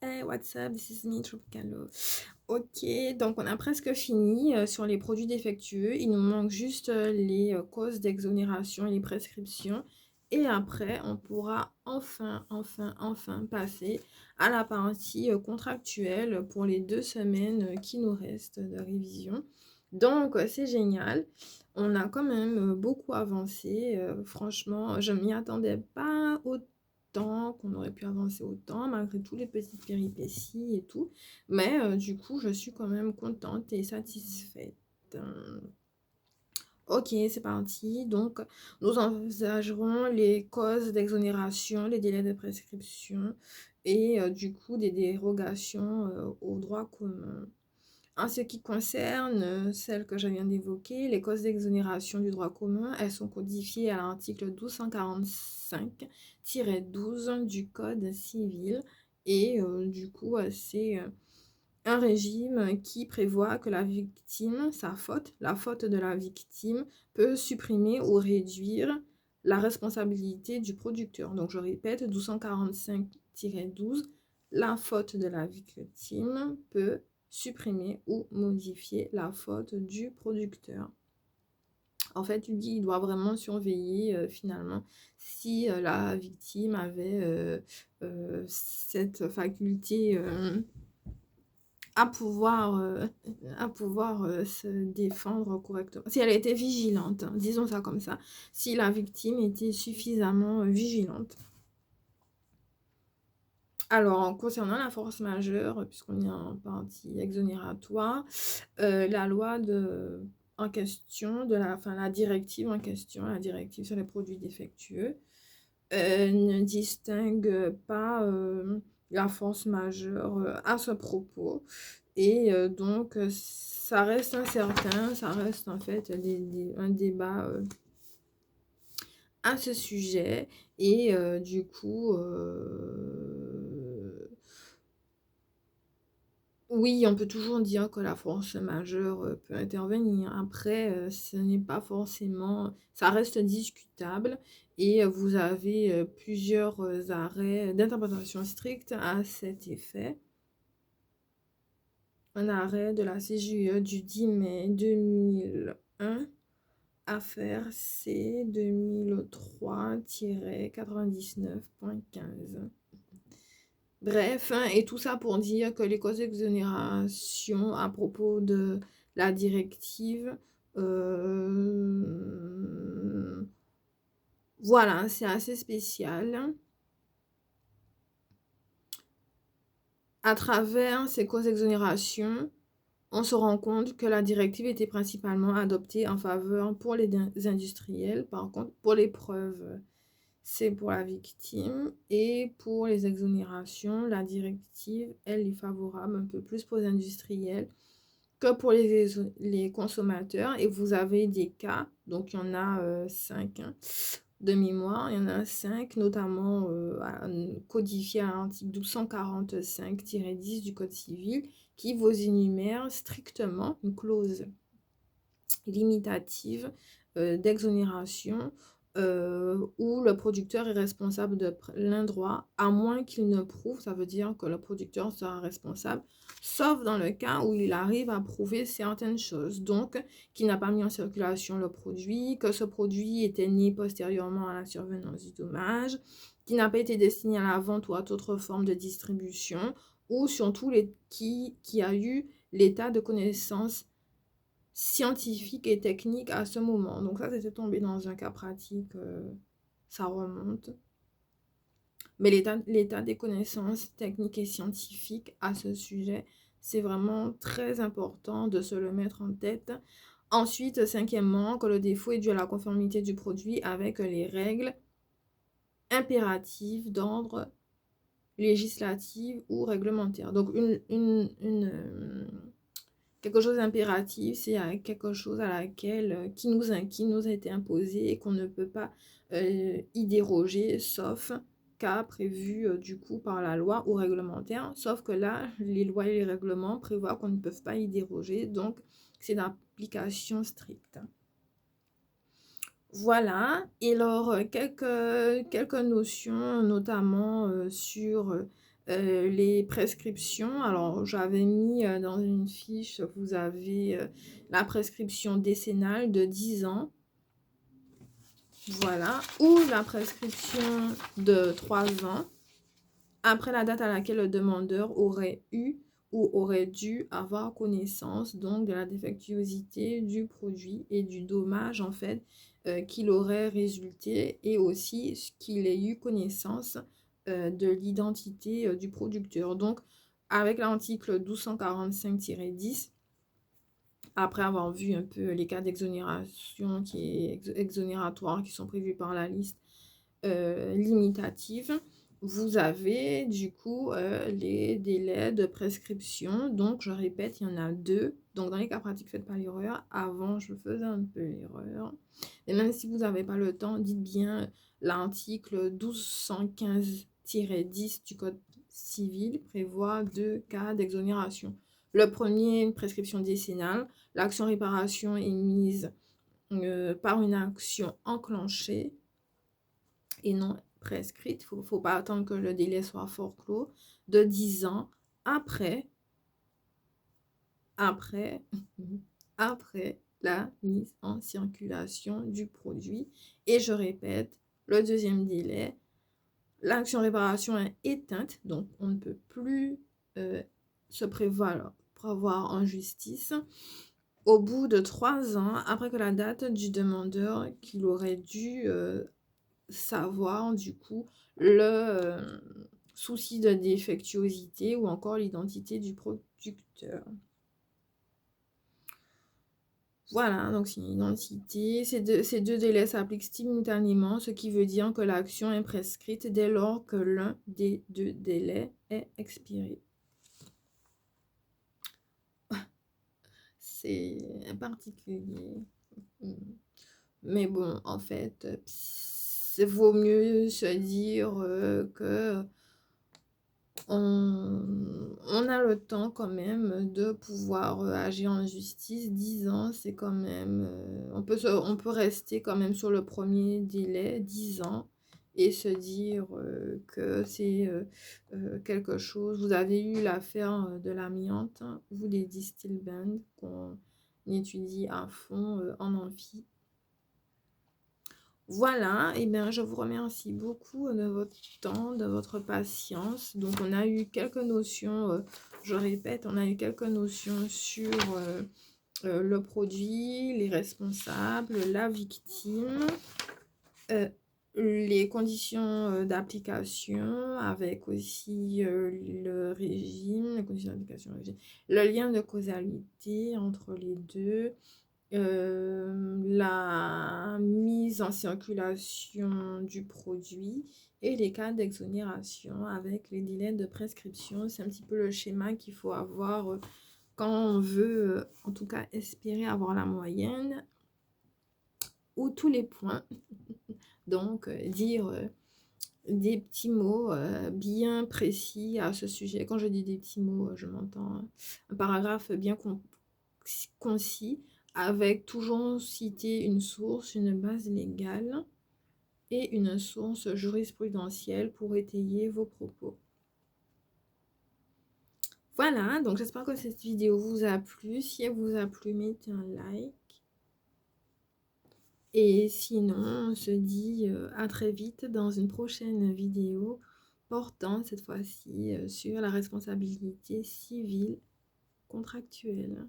Hey, what's up? This is me, Tropicalo. Ok, donc on a presque fini sur les produits défectueux. Il nous manque juste les causes d'exonération et les prescriptions. Et après, on pourra enfin passer à la partie contractuelle pour les 2 semaines qui nous restent de révision. Donc, c'est génial. On a quand même beaucoup avancé. Franchement, je m'y attendais pas autant, qu'on aurait pu avancer autant, malgré tous les petites péripéties et tout. Mais du coup, je suis quand même contente et satisfaite. Ok, c'est parti. Donc, nous envisagerons les causes d'exonération, les délais de prescription et du coup des dérogations au droit commun. En ce qui concerne celles que je viens d'évoquer, les causes d'exonération du droit commun, elles sont codifiées à l'article 1245-12 du Code civil. Et du coup, c'est un régime qui prévoit que la victime, la faute de la victime, peut supprimer ou réduire la responsabilité du producteur. Donc, je répète, 1245-12, la faute de la victime peut supprimer ou modifier la faute du producteur. En fait, il doit vraiment surveiller finalement si la victime avait cette faculté à pouvoir se défendre correctement. Si elle était vigilante, hein, disons ça comme ça. Si la victime était suffisamment vigilante. Alors, concernant la force majeure, puisqu'on est en partie exonératoire, la loi en question, la directive en question, la directive sur les produits défectueux, ne distingue pas la force majeure à ce propos. Et donc, ça reste incertain, ça reste en fait un débat à ce sujet. Et du coup, oui, on peut toujours dire que la force majeure peut intervenir. Après, ce n'est pas forcément... Ça reste discutable et vous avez plusieurs arrêts d'interprétation stricte à cet effet. Un arrêt de la CJUE du 10 mai 2001, affaire C 2003-99.15. Bref, hein, et tout ça pour dire que les causes d'exonération à propos de la directive, voilà, c'est assez spécial. À travers ces causes d'exonération, on se rend compte que la directive était principalement adoptée en faveur pour les industriels. Par contre, pour les preuves, c'est pour la victime. Et pour les exonérations, la directive, elle est favorable un peu plus pour les industriels que pour les consommateurs. Et vous avez des cas, donc il y en a 5 de mémoire, il y en a 5, notamment codifiés à l'article 1245-10 du Code civil, qui vous énumère strictement une clause limitative d'exonération où le producteur est responsable de plein droit, à moins qu'il ne prouve, ça veut dire que le producteur sera responsable, sauf dans le cas où il arrive à prouver certaines choses. Donc, qu'il n'a pas mis en circulation le produit, que ce produit était né postérieurement à la survenance du dommage, qu'il n'a pas été destiné à la vente ou à toute autre forme de distribution, ou surtout qui a eu l'état de connaissance scientifique et technique à ce moment. Donc ça, c'était tombé dans un cas pratique, ça remonte. Mais l'état des connaissances techniques et scientifiques à ce sujet, c'est vraiment très important de se le mettre en tête. Ensuite, cinquièmement, que le défaut est dû à la conformité du produit avec les règles impératives d'ordre législatif ou réglementaire. Donc, quelque chose d'impératif, c'est quelque chose à laquelle qui nous a été imposé et qu'on ne peut pas y déroger, sauf cas prévu du coup par la loi ou réglementaire. Sauf que là, les lois et les règlements prévoient qu'on ne peut pas y déroger, donc c'est d'application stricte. Voilà, et alors quelques notions, notamment sur Les prescriptions, alors j'avais mis dans une fiche, vous avez la prescription décennale de 10 ans, voilà, ou la prescription de 3 ans, après la date à laquelle le demandeur aurait eu ou aurait dû avoir connaissance donc de la défectuosité du produit et du dommage en fait qu'il aurait résulté, et aussi qu'il ait eu connaissance de l'identité du producteur. Donc avec l'article 1245-10, après avoir vu un peu les cas d'exonération exonératoire qui sont prévus par la liste limitative, vous avez du coup les délais de prescription. Donc je répète, il y en a 2. Donc dans les cas pratiques, faites pas l'erreur. Avant, je faisais un peu l'erreur. Et même si vous n'avez pas le temps, dites bien l'article 1215-10 du Code civil prévoit 2 cas d'exonération. Le premier, une prescription décennale. L'action réparation est mise par une action enclenchée et non prescrite. Il ne faut pas attendre que le délai soit forclos, de 10 ans après la mise en circulation du produit. Et je répète, le deuxième délai, l'action réparation est éteinte, donc on ne peut plus se prévoir en justice au bout de 3 ans après que la date du demandeur qu'il aurait dû savoir du coup le souci de défectuosité ou encore l'identité du producteur. Voilà, donc c'est une identité. Ces deux délais s'appliquent simultanément, ce qui veut dire que l'action est prescrite dès lors que l'un des 2 délais est expiré. C'est particulier. Mais bon, en fait, vaut mieux se dire que on a le temps quand même de pouvoir agir en justice. 10 ans, c'est quand même... on peut rester quand même sur le premier délai, 10 ans, et se dire que c'est quelque chose. Vous avez eu l'affaire de l'amiante, hein, vous des distill bands qu'on étudie à fond en amphi. Voilà, et bien je vous remercie beaucoup de votre temps, de votre patience. Donc on a eu quelques notions, je répète, on a eu quelques notions sur le produit, les responsables, la victime, les conditions d'application, avec aussi le régime, les conditions d'application, le lien de causalité entre les deux. La mise en circulation du produit et les cas d'exonération avec les délais de prescription. C'est un petit peu le schéma qu'il faut avoir quand on veut, en tout cas, espérer avoir la moyenne ou tous les points. Donc, dire des petits mots bien précis à ce sujet. Quand je dis des petits mots, je m'entends un paragraphe bien concis, avec toujours citer une source, une base légale et une source jurisprudentielle pour étayer vos propos. Voilà, donc j'espère que cette vidéo vous a plu. Si elle vous a plu, mettez un like. Et sinon, on se dit à très vite dans une prochaine vidéo portant cette fois-ci sur la responsabilité civile contractuelle.